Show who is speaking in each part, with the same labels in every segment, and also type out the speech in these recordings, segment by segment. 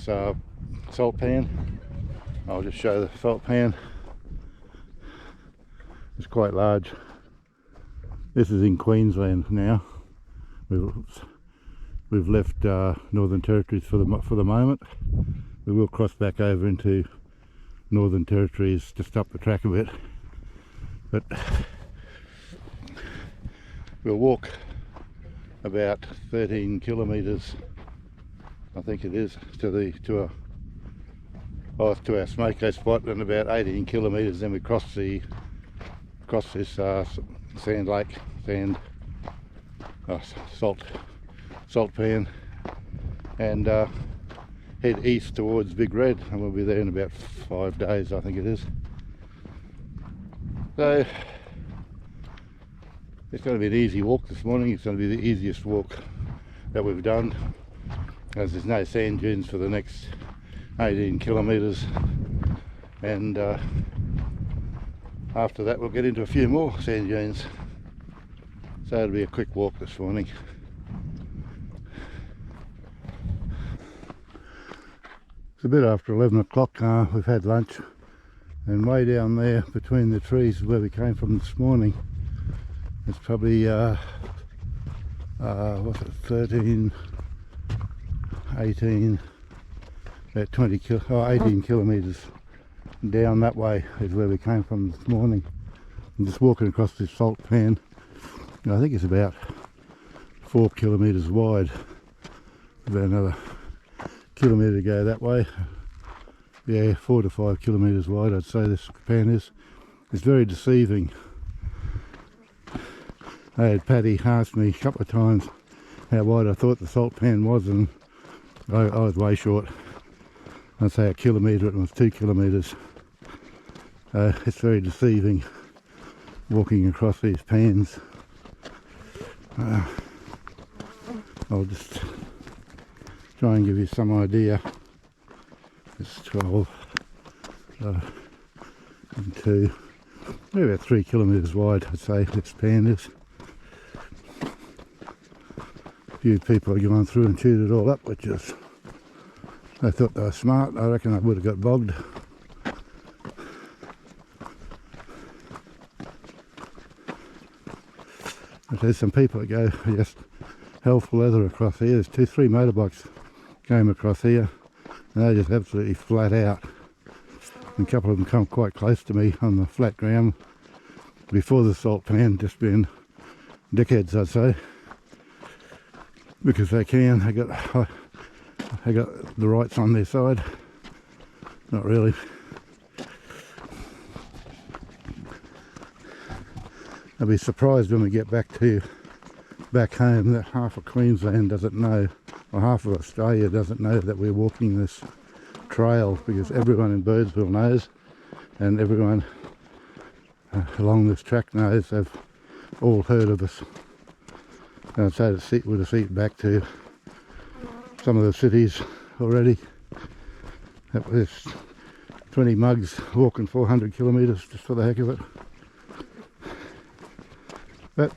Speaker 1: Salt pan. I'll just show the salt pan. It's quite large. This is in Queensland now. We've left Northern Territories for the moment. We will cross back over into Northern Territories just up the track a bit, but we'll walk about 13 kilometres, I think it is, to our smoko spot, and about 18 kilometres then we cross this salt pan, and head east towards Big Red, and we'll be there in about 5 days, I think it is. So it's going to be an easy walk this morning. It's going to be the easiest walk that we've done, as there's no sand dunes for the next 18 kilometres, and after that we'll get into a few more sand dunes. So it'll be a quick walk this morning. It's a bit after 11 o'clock. We've had lunch, and way down there between the trees is where we came from this morning. It's probably what's it, 13, 18, about 18 kilometres down that way is where we came from this morning. I'm just walking across this salt pan. I think it's about 4 kilometres wide. About another kilometre to go that way. Yeah, 4 to 5 kilometres wide, I'd say this pan is. It's very deceiving. I had Paddy ask me a couple of times how wide I thought the salt pan was, and I was way short. I'd say a kilometre, it was 2 kilometres. It's very deceiving walking across these pans. I'll just try and give you some idea. It's 12 and 2, maybe about 3 kilometres wide, I'd say this pan is. A few people have gone through and chewed it all up, which is, they thought they were smart. I reckon I would have got bogged. But there's some people that go just hell for leather across here. There's 2-3 motorbikes came across here, and they're just absolutely flat out. And a couple of them come quite close to me on the flat ground before the salt pan, just being dickheads, I'd say, because they can. They got the rights on their side. Not really. I'll be surprised when we get back home that half of Queensland doesn't know, or half of Australia doesn't know that we're walking this trail, because everyone in Birdsville knows, and everyone along this track knows. They've all heard of us. And I'd say that would have seen back to some of the cities already. There's 20 mugs walking 400 kilometres just for the heck of it. But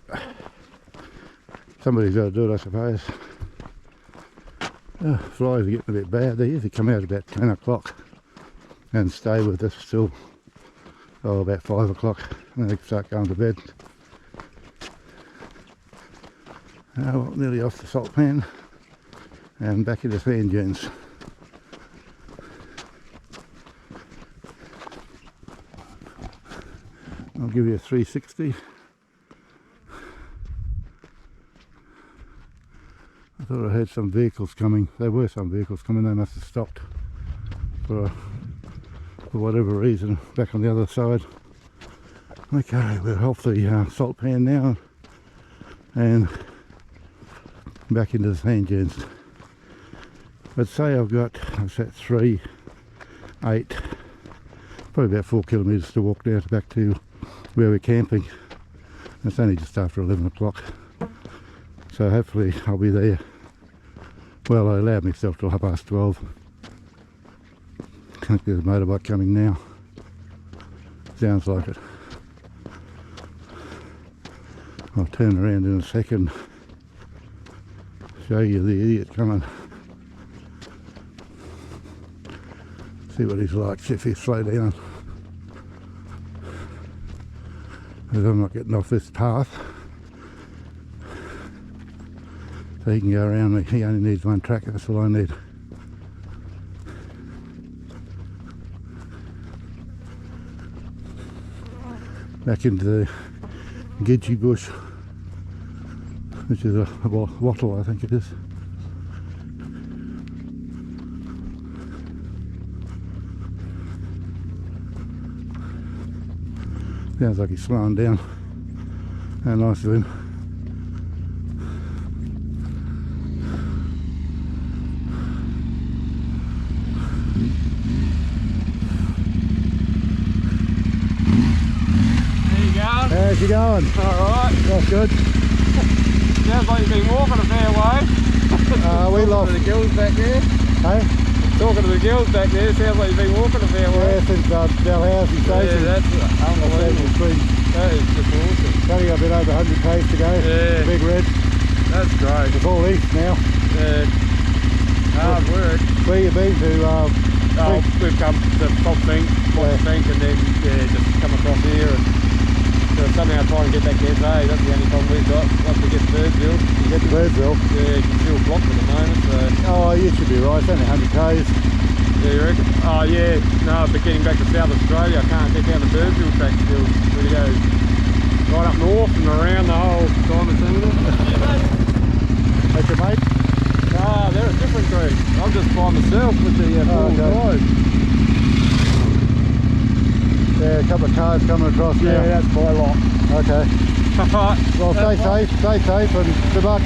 Speaker 1: somebody's got to do it, I suppose. Flies are getting a bit bad. They usually come out about 10 o'clock and stay with us till about 5 o'clock, and they start going to bed. Well, nearly off the salt pan and back into sand dunes. I'll give you a 360. I thought I heard some vehicles coming. There were some vehicles coming. They must have stopped for whatever reason back on the other side. Okay, we're off the salt pan now and back into the sand dunes. But say I've set 3, 8, probably about 4 kilometres to walk now back to where we're camping. It's only just after 11 o'clock, so hopefully I'll be there. Well, I allowed myself till 12:30. I think there's a motorbike coming now. Sounds like it. I'll turn around in a second, show you the idiot coming. See what he's like, see if he'll slow down. Because I'm not getting off this path. So he can go around me. He only needs one track, that's all I need. Back into the Gidgee bush, which is a wattle, I think it is. Sounds like he's slowing down. How nice of him. How's you going?
Speaker 2: Alright.
Speaker 1: That's good.
Speaker 2: Sounds like you've been walking a fair way.
Speaker 1: We lost
Speaker 2: the gills back there.
Speaker 1: Hey?
Speaker 2: Talking to the gills back there, sounds like you've been walking a fair way.
Speaker 1: Yeah, since Dalhousie Station.
Speaker 2: Yeah, that's unbelievable.
Speaker 1: Springs.
Speaker 2: That is just awesome.
Speaker 1: Only got a bit over 100 k's to go.
Speaker 2: Yeah.
Speaker 1: Big red.
Speaker 2: That's great.
Speaker 1: It's all east now.
Speaker 2: Yeah. Hard work.
Speaker 1: Where you been to?
Speaker 2: We've come to Top Bank, and then just come across here and somehow try and get back there today. That's the only problem we've got. Once we get to Birdsville.
Speaker 1: You get to Birdsville?
Speaker 2: Yeah, you can still block at the moment. So.
Speaker 1: Oh, you should be right. It's only 100 k's.
Speaker 2: Yeah, you reckon? Oh yeah, no, but getting back to South Australia, I can't get down the Birdsville track still. We go right up north and around the whole Diamond Terminal. Yeah, mate.
Speaker 1: That's your mate?
Speaker 2: Nah, they're a different group. I'm just by myself with the four-wheel drive.
Speaker 1: Yeah, a couple of cars coming across now.
Speaker 2: Yeah, that's my lot.
Speaker 1: Okay. Well, stay safe and good luck.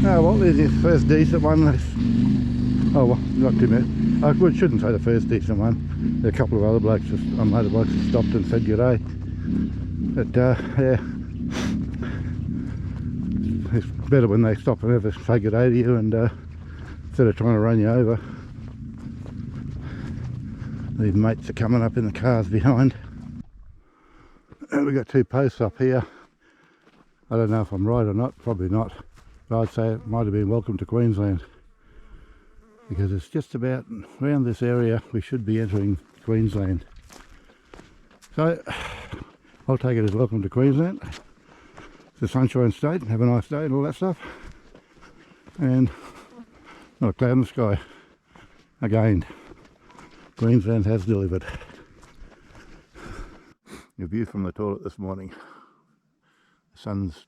Speaker 1: Oh, well, there's his first decent one. Oh, well, not too many. I shouldn't say the first decent one. There are a couple of other blokes, motorbikes, stopped and said good day. But, yeah. It's better when they stop and ever say good day to you and instead of trying to run you over. These mates are coming up in the cars behind. And we've got two posts up here. I don't know if I'm right or not, probably not. But I'd say it might have been welcome to Queensland. Because it's just about around this area we should be entering Queensland. So I'll take it as welcome to Queensland. It's a sunshine state, have a nice day and all that stuff. And not a cloud in the sky. Again, Queensland has delivered. The view from the toilet this morning. The sun's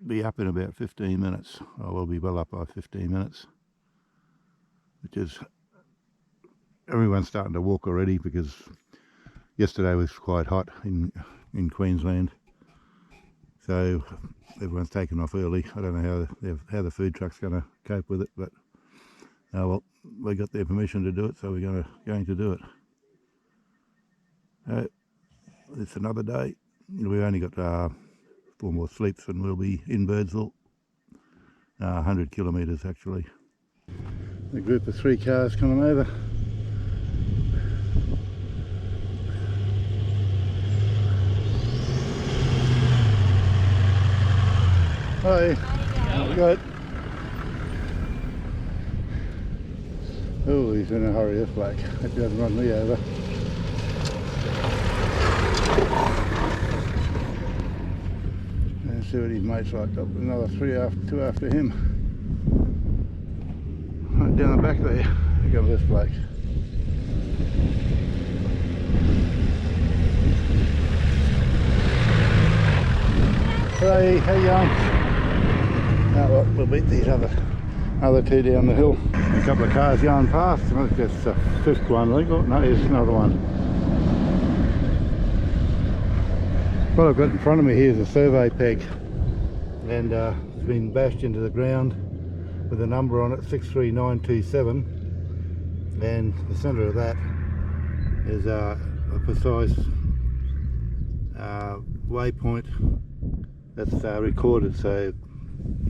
Speaker 1: be up in about 15 minutes. I will be well up by 15 minutes. Which is, everyone's starting to walk already because yesterday was quite hot in Queensland. So everyone's taken off early. I don't know how the food truck's going to cope with it, but well, we got their permission to do it, so we're going to do it. It's another day. We've only got 4 more sleeps and we'll be in Birdsville. 100 kilometres actually. A group of 3 cars coming over. Hi. Good. Oh, he's in a hurry, this bloke. Hope he doesn't run me over. Let's see what his mate's like. Up another 2 after him. Right down the back there. Here comes this bloke. Hey, how you going? Oh, well, we'll beat these other 2 down the hill. A couple of cars going past. I think that's the 5th one, I think. Oh, no, here's another one. What I've got in front of me here is a survey peg. And it's been bashed into the ground with a number on it, 63927. And the centre of that is a precise waypoint that's recorded. So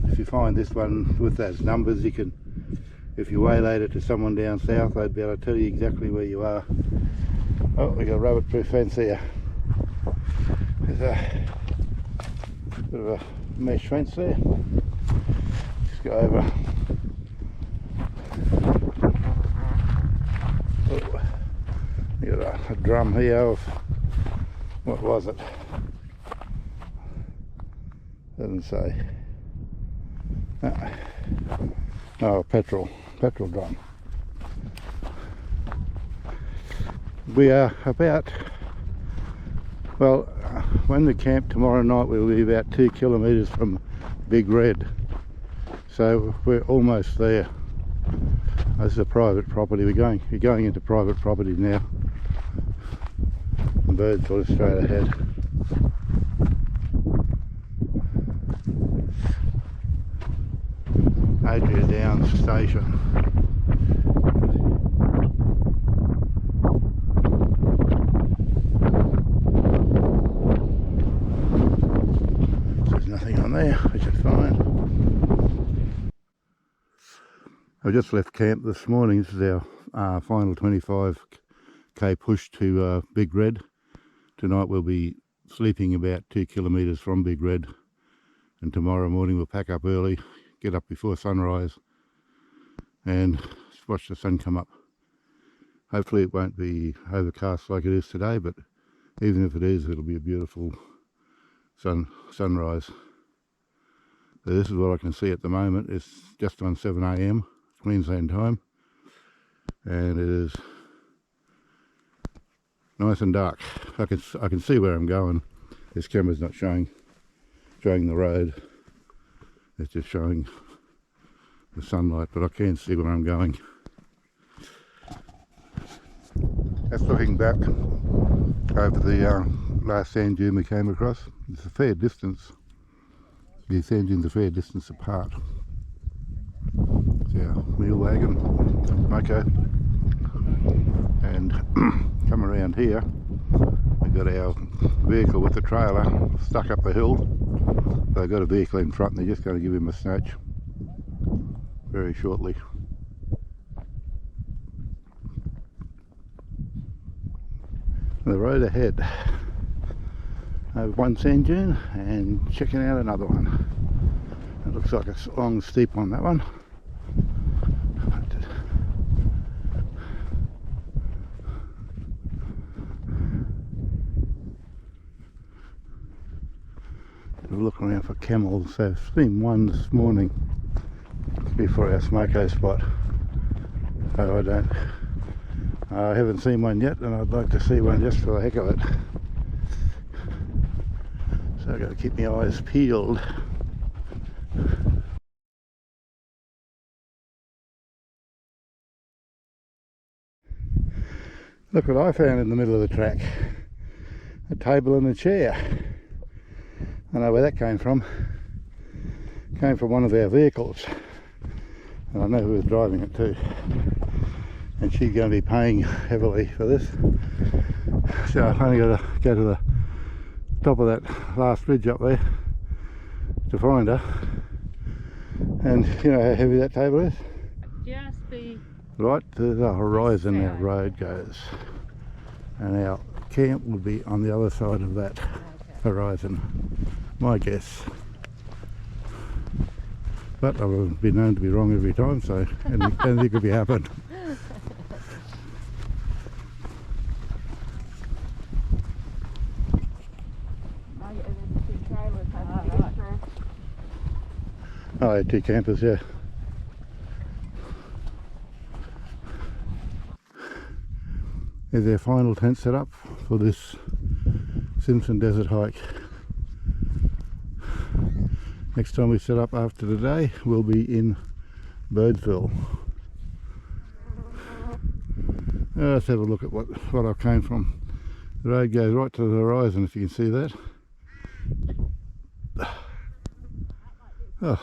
Speaker 1: if you find this one with those numbers, you can, if you waylaid it to someone down south, they'd be able to tell you exactly where you are. Oh, we got a rabbit proof fence here. There's a bit of a mesh fence there. go over. Oh, you got a drum here of, what was it? Doesn't say. Oh, petrol drum. We are about, well, when we camp tomorrow night we'll be about 2 kilometres from Big Red, so we're almost there. This is a private property. We're going into private property now. The birds sort of straight ahead. Adria Downs Station. There's nothing on there, which is fine. I just left camp this morning. This is our final 25k push to Big Red. Tonight we'll be sleeping about 2 kilometres from Big Red, and tomorrow morning we'll pack up early, get up before sunrise and watch the sun come up. Hopefully it won't be overcast like it is today, but even if it is, it'll be a beautiful sunrise. So this is what I can see at the moment. It's just on 7 AM Queensland time, and it is nice and dark. I can see where I'm going. This camera's not showing the road. It's just showing the sunlight, but I can see where I'm going. That's looking back over the last sand dune we came across. It's a fair distance. The sand dunes are a fair distance apart. It's our meal wagon, Mako. And come around here, we've got our vehicle with the trailer stuck up the hill. So I've got a vehicle in front and they're just going to give him a snatch very shortly. The road ahead, over one sand dune and checking out another one. It looks like a long steep on that one. Look around for camels. I've seen one this morning before our smoko spot. So I haven't seen one yet, and I'd like to see one just for the heck of it. So I've got to keep my eyes peeled. Look what I found in the middle of the track. A table and a chair. I know where that came from. It came from one of our vehicles. And I know who was driving it too. And she's going to be paying heavily for this. So I've only got to go to the top of that last ridge up there to find her. And you know how heavy that table is?
Speaker 3: Just be
Speaker 1: right to the horizon our road goes. And our camp will be on the other side of that horizon. My guess. But I've been known to be wrong every time, so anything could be happened. Oh, two campers, yeah. Is their final tent set up for this Simpson Desert hike. Next time we set up after today, we'll be in Birdsville. Let's have a look at what I came from. The road goes right to the horizon, if you can see that. Oh,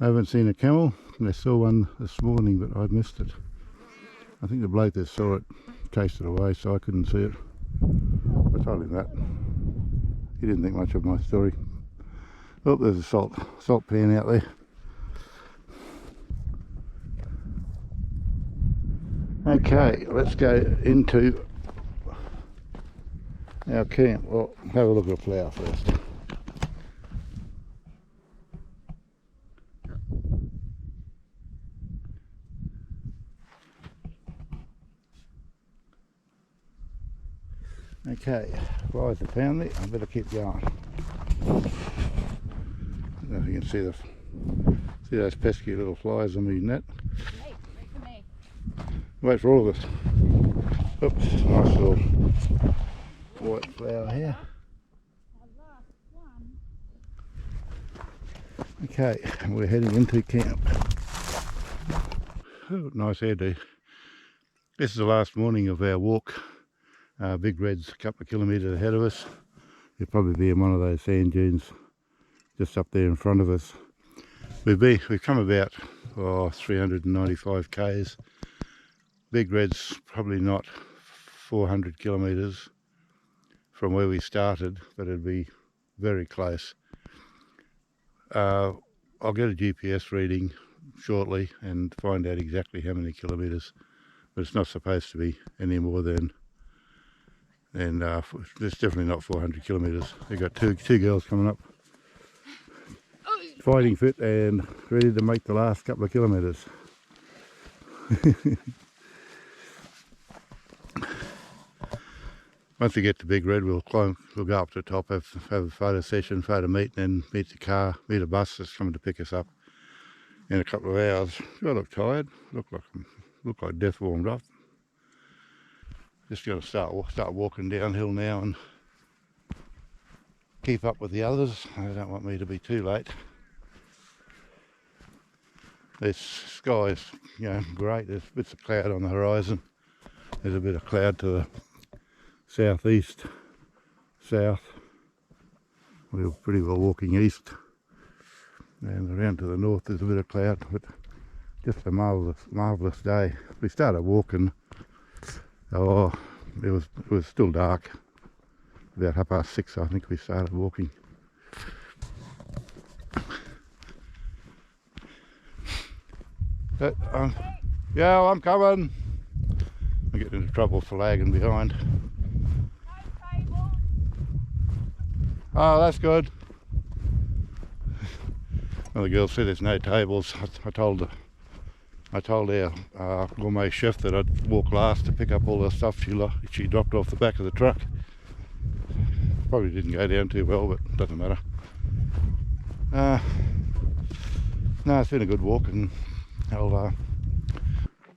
Speaker 1: I haven't seen a camel. I saw one this morning, but I'd missed it. I think the bloke that saw it chased it away, so I couldn't see it. I told him that. He didn't think much of my story. Oh, there's a salt pan out there. Okay, let's go into our camp. Well, have a look at the flower first. Okay, flies are found me. I better keep going. I don't know if you can see those pesky little flies on my net.
Speaker 3: Hey, wait for me.
Speaker 1: Wait for all of us. Oops, nice little white flower here. Okay, we're heading into camp. Oh, nice hairdo. This is the last morning of our walk. Big Red's a couple of kilometres ahead of us. He'll probably be in one of those sand dunes just up there in front of us. We've come about 395 k's. Big Red's probably not 400 kilometres from where we started, but it'd be very close. I'll get a GPS reading shortly and find out exactly how many kilometres, but it's not supposed to be any more than, it's definitely not 400 kilometres. They've got two girls coming up, fighting fit and ready to make the last couple of kilometres. Once we get to Big Red, we'll go up to the top, have a photo session, photo meet, and then meet a bus that's coming to pick us up in a couple of hours. I look tired, look like death warmed up. Just going to start walking downhill now and keep up with the others. They don't want me to be too late. This sky's, great. There's bits of cloud on the horizon. There's a bit of cloud to the southeast, south. We're pretty well walking east, and around to the north there's a bit of cloud, but just a marvellous day. We started walking, it was still dark, about 6:30 I think we started walking. But, yeah, I'm coming. I'm getting into trouble for lagging behind. Oh, that's good. Well, the girls said there's no tables. I told our gourmet chef that I'd walk last to pick up all the stuff she dropped off the back of the truck. Probably didn't go down too well, but it doesn't matter. No, it's been a good walk, and well,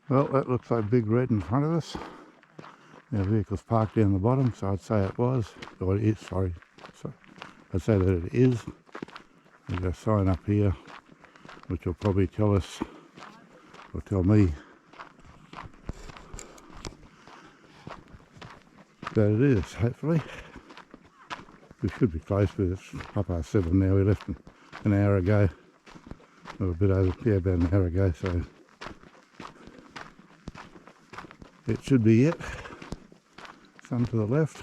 Speaker 1: that looks like Big Red in front of us. Our vehicle's parked down the bottom, so I'd say it was, or it is, sorry. So I'd say that it is. There's a sign up here which will probably tell us, or tell me, that it is, hopefully. We should be close, but it's 7:30 now. We left an hour ago, or a bit over, about an hour ago, so it should be it. Some to the left.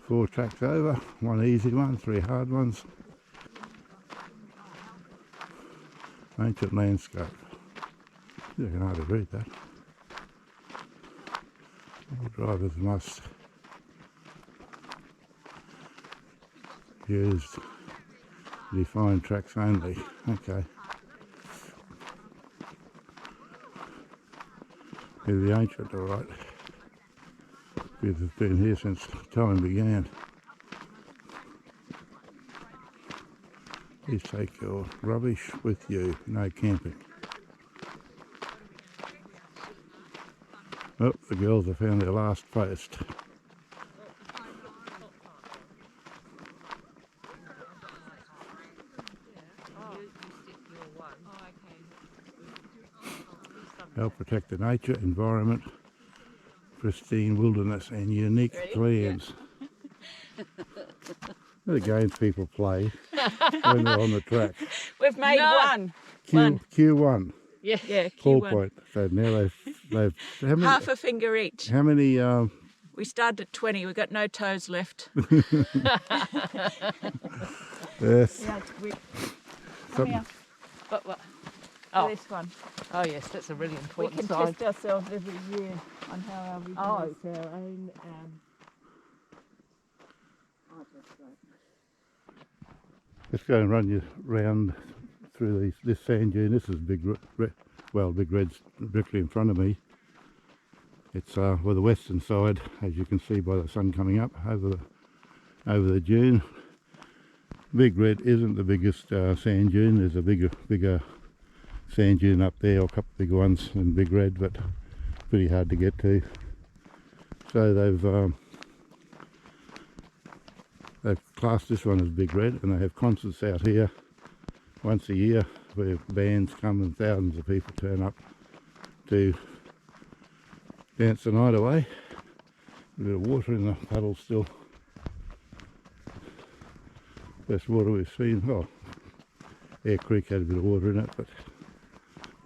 Speaker 1: 4 tracks over, 1 easy one, 3 hard ones. Ancient landscape. You can hardly read that. All drivers must use defined tracks only. Okay. Here's the ancient, alright. Because it's been here since time began. Please take your rubbish with you. No camping. Oh, the girls have found their last post. Help protect the nature, environment, pristine wilderness and unique lands. The games people play when they're on the track.
Speaker 3: We've made one.
Speaker 1: Q1.
Speaker 3: Yeah,
Speaker 1: Ball
Speaker 3: Q1.
Speaker 1: point. So now they've how many,
Speaker 3: half a finger each.
Speaker 1: How many?
Speaker 3: We started at 20. We've got no toes left.
Speaker 1: Yes.
Speaker 3: Yeah,
Speaker 1: Something.
Speaker 3: here.
Speaker 4: What?
Speaker 3: Oh. This one.
Speaker 4: Oh yes, that's a really
Speaker 3: We
Speaker 4: important
Speaker 3: can
Speaker 4: sign.
Speaker 3: test ourselves every year on how our vision
Speaker 4: Oh,
Speaker 3: is.
Speaker 4: it's our own.
Speaker 1: Let's go and run you round through this sand dune. This is Big Red's directly in front of me, It's well, the western side, as you can see by the sun coming up over the dune. Big Red isn't the biggest sand dune. There's a bigger sand dune up there, or a couple of bigger ones than Big Red, but pretty hard to get to. So they've classed this one as Big Red, and they have concerts out here once a year where bands come and thousands of people turn up to dance the night away. A bit of water in the puddle still. Best water we've seen. Oh, Air Creek had a bit of water in it, but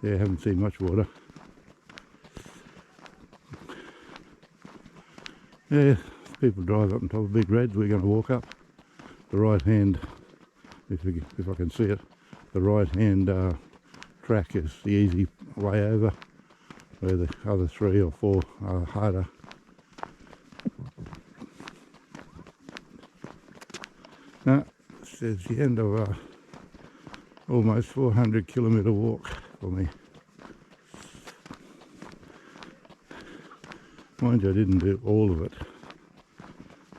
Speaker 1: yeah, haven't seen much water. Yeah, people drive up on top of Big Reds. We're going to walk up the right hand, if I can see it. The right hand track is the easy way over, where the other 3 or 4 are harder. Now, this is the end of a almost 400 kilometre walk for me. Mind you, I didn't do all of it.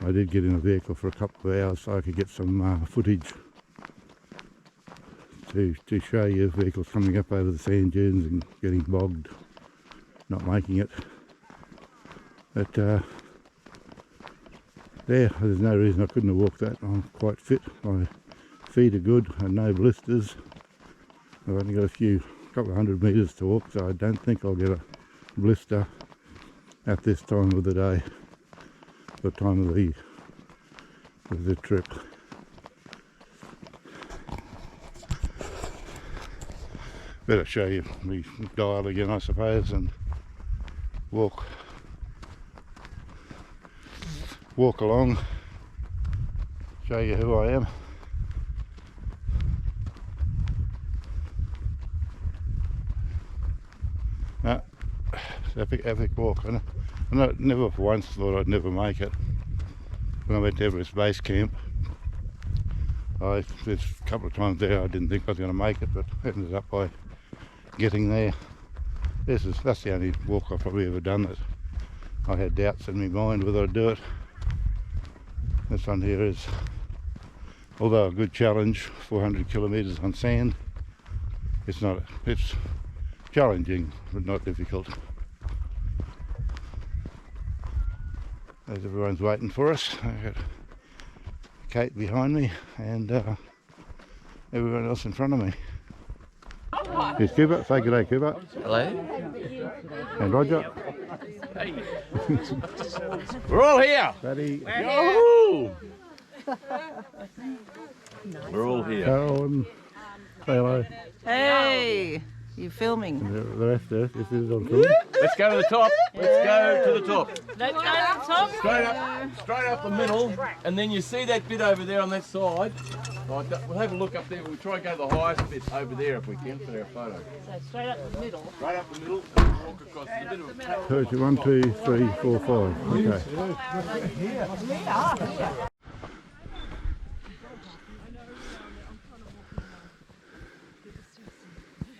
Speaker 1: I did get in a vehicle for a couple of hours so I could get some footage to show you vehicles coming up over the sand dunes and getting bogged, not making it. But there's no reason I couldn't have walked that. I'm quite fit. My feet are good and no blisters. I've only got a couple of 100 metres to walk, so I don't think I'll get a blister at this time of the day, the time of the trip. Better show you my dial again, I suppose, and walk along, show you who I am. It's epic walk. I never for once thought I'd never make it. When I went to Everest Base Camp, there's a couple of times there I didn't think I was going to make it, but ended up by getting there. That's the only walk I've probably ever done that I had doubts in my mind whether I'd do it. This one here is, although a good challenge, 400 kilometres on sand. It's challenging but not difficult. As everyone's waiting for us, I've got Kate behind me and everyone else in front of me. Here's Cuba. Say good day, Cuba.
Speaker 5: Hello.
Speaker 1: And Roger.
Speaker 5: Hey. We're all here.
Speaker 1: Paddy.
Speaker 5: Yahoo! We're all here.
Speaker 1: Carolyn. Say hello.
Speaker 6: Hey, you filming?
Speaker 1: And the rest of this is on film.
Speaker 5: Let's go to the top. Let's go to the top.
Speaker 3: Let's go to the top.
Speaker 5: Straight up the middle, and then you see that bit over there on that side. Like that. We'll have a look up there. We'll try and go to the highest bit over there if we can for our photo.
Speaker 3: So straight up the middle.
Speaker 5: Straight up the middle and walk across. It's a bit of a track.
Speaker 1: 1, 2, 3, 4, 5. Okay.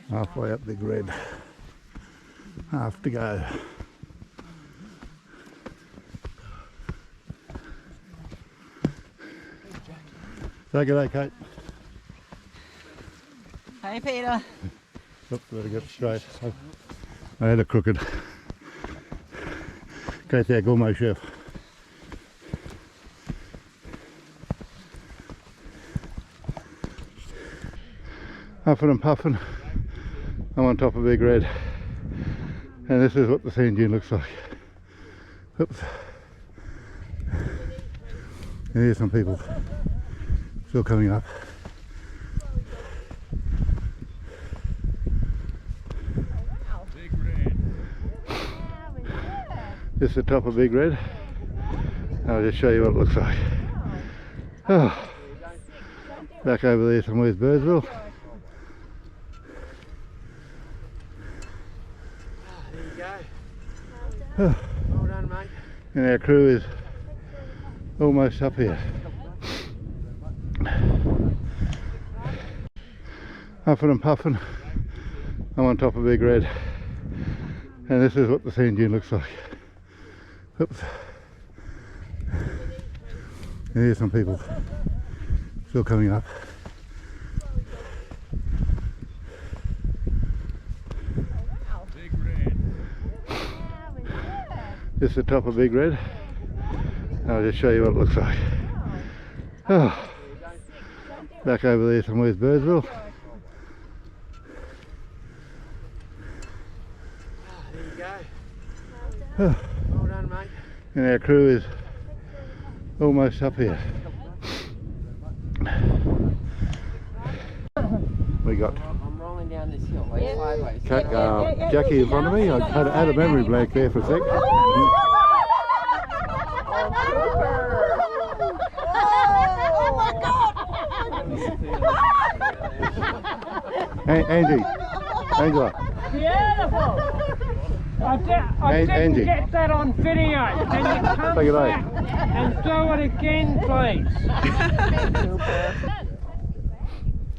Speaker 1: Halfway up Big Red. Half to go. Say good day, Kate.
Speaker 6: Hey, Peter.
Speaker 1: Oops, better get straight. I had a crooked. Kate's our gourmet chef. Huffing and puffing. I'm on top of Big Red. And this is what the sand dune looks like. Oops. And here's some people still coming up. This is the top of Big Red. I'll just show you what it looks like. Oh. Back over there somewhere's Birdsville.
Speaker 2: There you go.
Speaker 1: Oh.
Speaker 2: Well done, mate.
Speaker 1: And our crew is almost up here. Huffing and puffing. I'm on top of Big Red. And this is what the sand dune looks like. Oops. And here's some people still coming up. This is the top of Big Red. I'll just show you what it looks like. Oh. Back over there somewhere's Birdsville.
Speaker 2: There you go.
Speaker 1: Oh.
Speaker 2: Well done, mate.
Speaker 1: And our crew is almost up here. We got
Speaker 2: I'm rolling down this hill, sideways.
Speaker 1: Jackie in front of me. I had a memory blank there for a sec. Angie, Angela.
Speaker 7: Beautiful! I didn't
Speaker 1: Angie.
Speaker 7: get that on video. Can you come
Speaker 1: Take it
Speaker 7: back
Speaker 1: out.
Speaker 7: and do it again, please?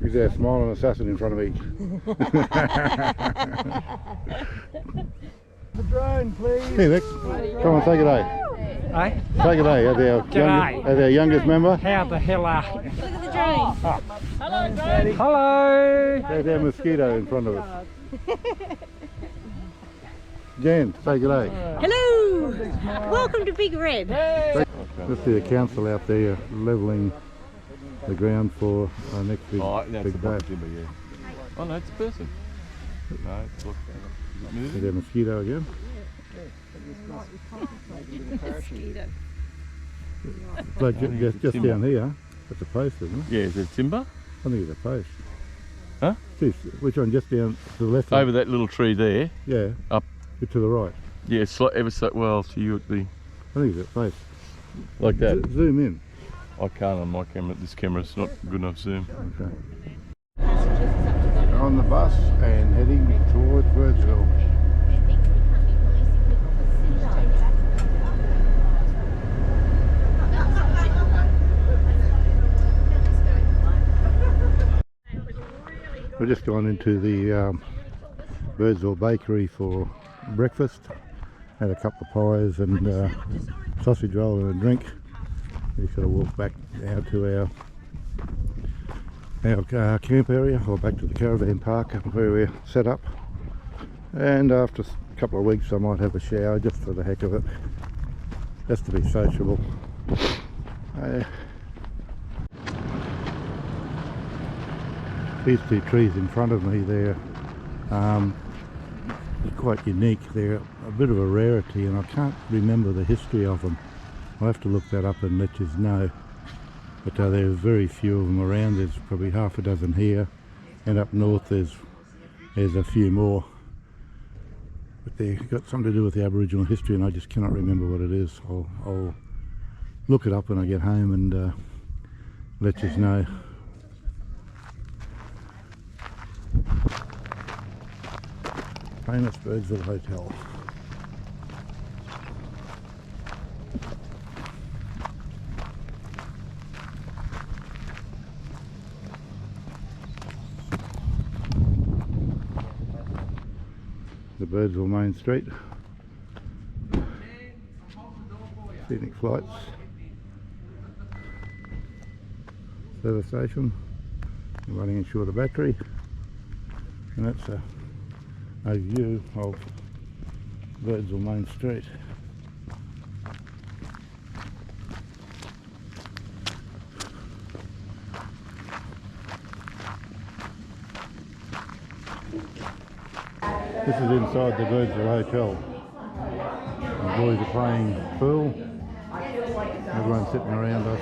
Speaker 1: He's there, smiling assassin in front of me.
Speaker 7: The drone, please.
Speaker 1: Hey Nick, come on, say good day.
Speaker 7: Hey,
Speaker 1: Say good day as our youngest member.
Speaker 7: how the hell are you?
Speaker 3: Look at the drone. Hello, drone.
Speaker 7: Hello.
Speaker 1: There's our mosquito in front of us. Jan, say good day.
Speaker 3: Hello. Welcome to Big Red.
Speaker 1: Let's see the council out there levelling the ground for our next big,
Speaker 5: Oh, that's
Speaker 1: big
Speaker 5: the
Speaker 1: bash.
Speaker 5: timber, yeah. Oh no, it's a person. No, it's look.
Speaker 1: There's our mosquito again. Like just down here, it's a post, isn't it?
Speaker 5: Yeah, is it timber?
Speaker 1: I think it's a post.
Speaker 5: Huh?
Speaker 1: Geez, which one? Just down to the left?
Speaker 5: Over that little tree there.
Speaker 1: Yeah.
Speaker 5: Up.
Speaker 1: To the right.
Speaker 5: Yeah, it's like ever so well to you it'd be
Speaker 1: I think it's a post.
Speaker 5: like that.
Speaker 1: Zoom in.
Speaker 5: I can't on my camera. This camera's not good enough zoom.
Speaker 1: Okay. We're on the bus and heading towards Birdsville. We've just gone into the Birdsville bakery for breakfast. Had a couple of pies and sausage roll and a drink. We sort of walked back out to our camp area, or back to the caravan park where we're set up. And after a couple of weeks I might have a shower just for the heck of it, just to be sociable. These two trees in front of me, they're quite unique. They're a bit of a rarity and I can't remember the history of them. I'll have to look that up and let you know. But there's very few of them around. There's probably half a dozen here, and up north there's a few more. But they've got something to do with the Aboriginal history and I just cannot remember what it is. I'll look it up when I get home and let you know. Famous Birdsville Hotel. The Birdsville Main Street. Scenic flights. Service station. Running in short of battery. And that's a view of Birdsville Main Street. This is inside the Birdsville Hotel. The boys are playing pool. Everyone's sitting around us,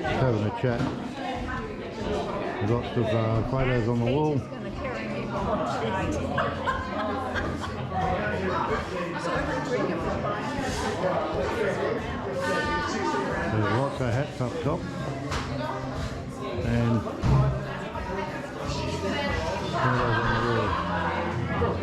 Speaker 1: just having a chat. There's lots of photos on the wall. There's lots of hats up top. And photos on the wall.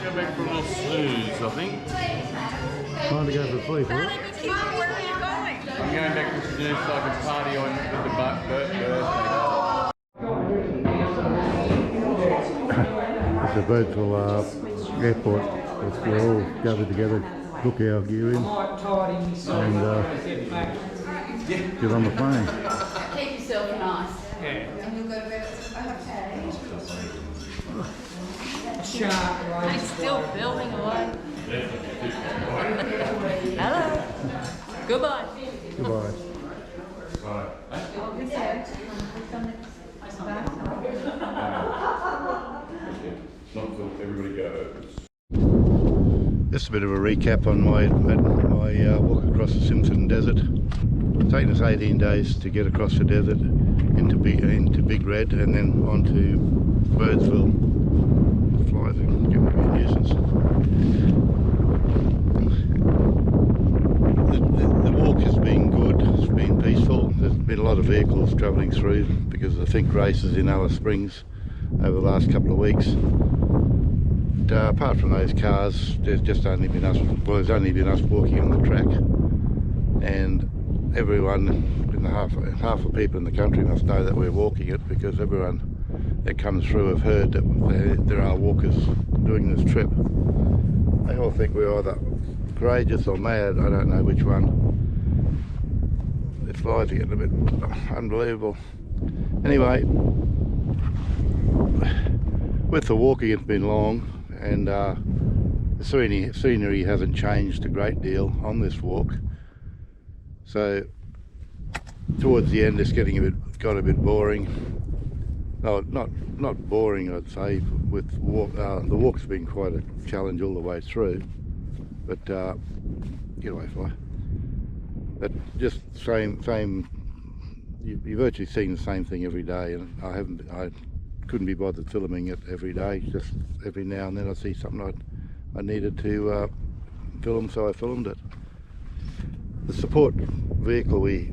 Speaker 5: Go back for a little snooze, I think.
Speaker 1: Time to go for sleep, huh?
Speaker 5: I'm going back to Sydney so I can party on with the birthday.
Speaker 1: It's a Birdsville airport. We're all gathered together, book our gear in, and get on the plane.
Speaker 3: Keep yourself nice.
Speaker 4: I'm still filming away. Hello. Goodbye.
Speaker 1: Goodbye.
Speaker 5: Everybody goes.
Speaker 1: Just a bit of a recap on my walk across the Simpson Desert. It's taken us 18 days to get across the desert into Big Red and then on to Birdsville. The flies are getting to be a nuisance. The walk has been good, it's been peaceful. There's been a lot of vehicles travelling through because of the think races in Dalhousie Springs over the last couple of weeks. Apart from those cars, there's just only been us. Well, there's only been us walking on the track, and everyone in the half of people in the country must know that we're walking it, because everyone that comes through have heard that there are walkers doing this trip. They all think we're either courageous or mad. I don't know which one. It's flies are getting a bit unbelievable. Anyway, with the walking, it's been long. And the scenery hasn't changed a great deal on this walk, so towards the end it's got a bit boring. No, not boring, I'd say. With the walk's been quite a challenge all the way through, but get away fly. But just same. You've virtually seen the same thing every day, and I couldn't be bothered filming it every day. Just every now and then I see something I needed to film, so I filmed it. The support vehicle we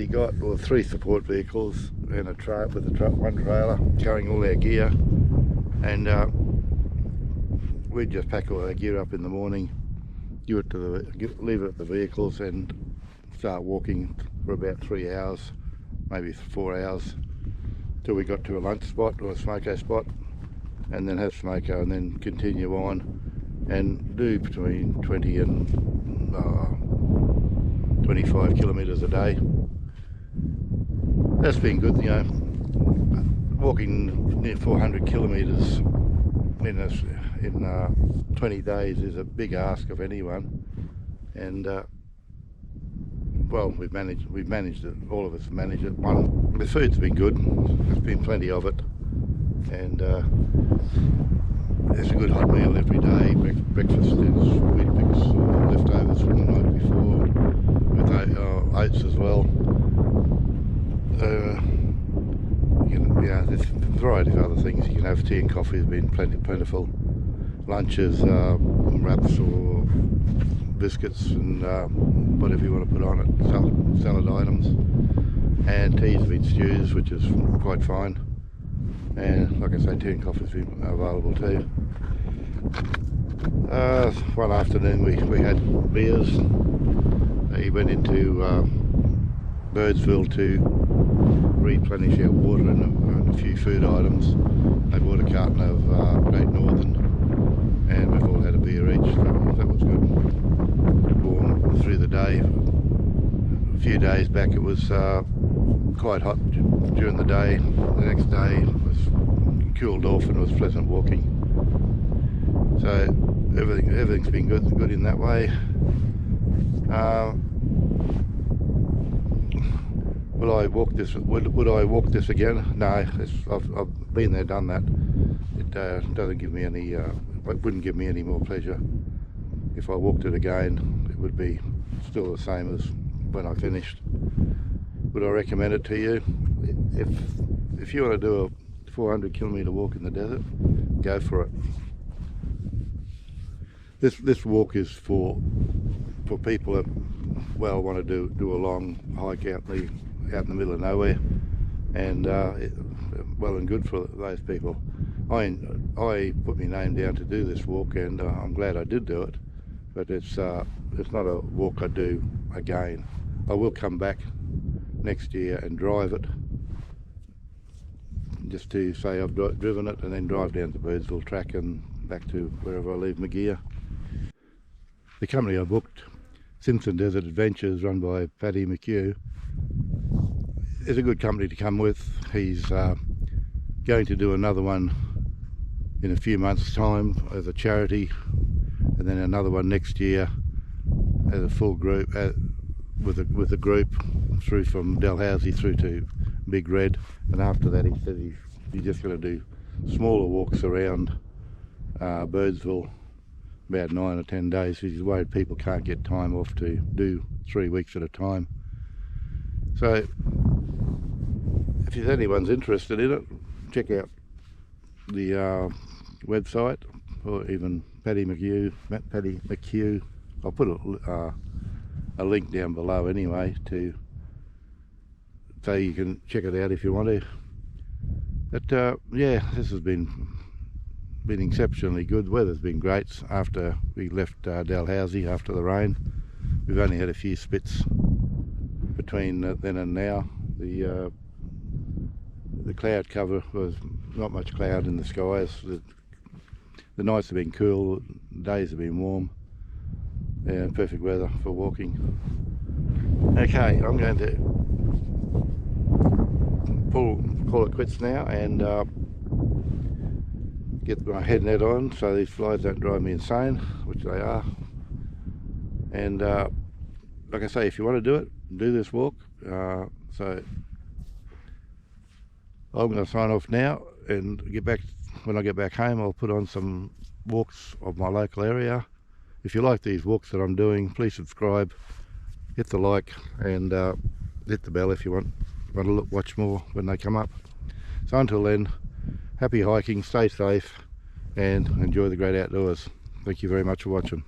Speaker 1: got, or 3 support vehicles and a truck with one trailer carrying all our gear, and we'd just pack all our gear up in the morning, leave it at the vehicles, and start walking for about 3 hours, maybe 4 hours, till we got to a lunch spot or a smoko spot, and then have smoko, and then continue on and do between 20 and 25 kilometres a day. That's been good, you know. Walking near 400 kilometres in 20 days is a big ask of anyone, and well, we've managed it. All of us managed it. The food's been good. There's been plenty of it, and there's a good hot meal every day. Breakfast is Weet-Bix leftovers from the night before, with oats as well. Yeah, there's a variety of other things you can have. Tea and coffee has been plentiful. Lunches, wraps or biscuits and whatever you want to put on it, salad items, and teas have been stews, which is quite fine, and like I say, tea and coffee has been available too. One afternoon we had beers. We went into Birdsville to replenish our water and a few food items. They bought a carton of Great Northern, and we've all had a beer each. That was good. Warm through the day. A few days back it was quite hot during the day. The next day it was cooled off and it was pleasant walking. So everything's been good in that way. Would I walk this? Would I walk this again? No, I've been there, done that. It doesn't give me any. It wouldn't give me any more pleasure. If I walked it again, it would be still the same as when I finished. Would I recommend it to you? If you want to do a 400 kilometre walk in the desert, go for it. This walk is for people that want to do a long hike out in the middle of nowhere, and well and good for those people. I put my name down to do this walk, and I'm glad I did do it, but it's not a walk I do again. I will come back next year and drive it, just to say I've driven it, and then drive down to Birdsville track and back to wherever I leave my gear. The company I booked, Simpson Desert Adventures, run by Paddy McHugh, is a good company to come with. He's going to do another one in a few months' time as a charity, and then another one next year as a full group, with a group through from Dalhousie through to Big Red. And after that, he said he's just going to do smaller walks around Birdsville, about 9 or 10 days. He's worried people can't get time off to do 3 weeks at a time. So if anyone's interested in it, check out the website, or even Paddy McHugh. I'll put a link down below anyway, so you can check it out if you want to. But yeah, this has been exceptionally good. Weather's been great after we left Dalhousie after the rain. We've only had a few spits between then and now. The cloud cover was not much cloud in the skies. The nights have been cool, the days have been warm. Yeah, perfect weather for walking. Okay, I'm going to call it quits now and get my head net on so these flies don't drive me insane, which they are. And like I say, if you want to do it, do this walk. So I'm going to sign off now and get back. When I get back home, I'll put on some walks of my local area. If you like these walks that I'm doing, please subscribe, hit the like, and hit the bell if you want to watch more when they come up. So until then, happy hiking, stay safe, and enjoy the great outdoors. Thank you very much for watching.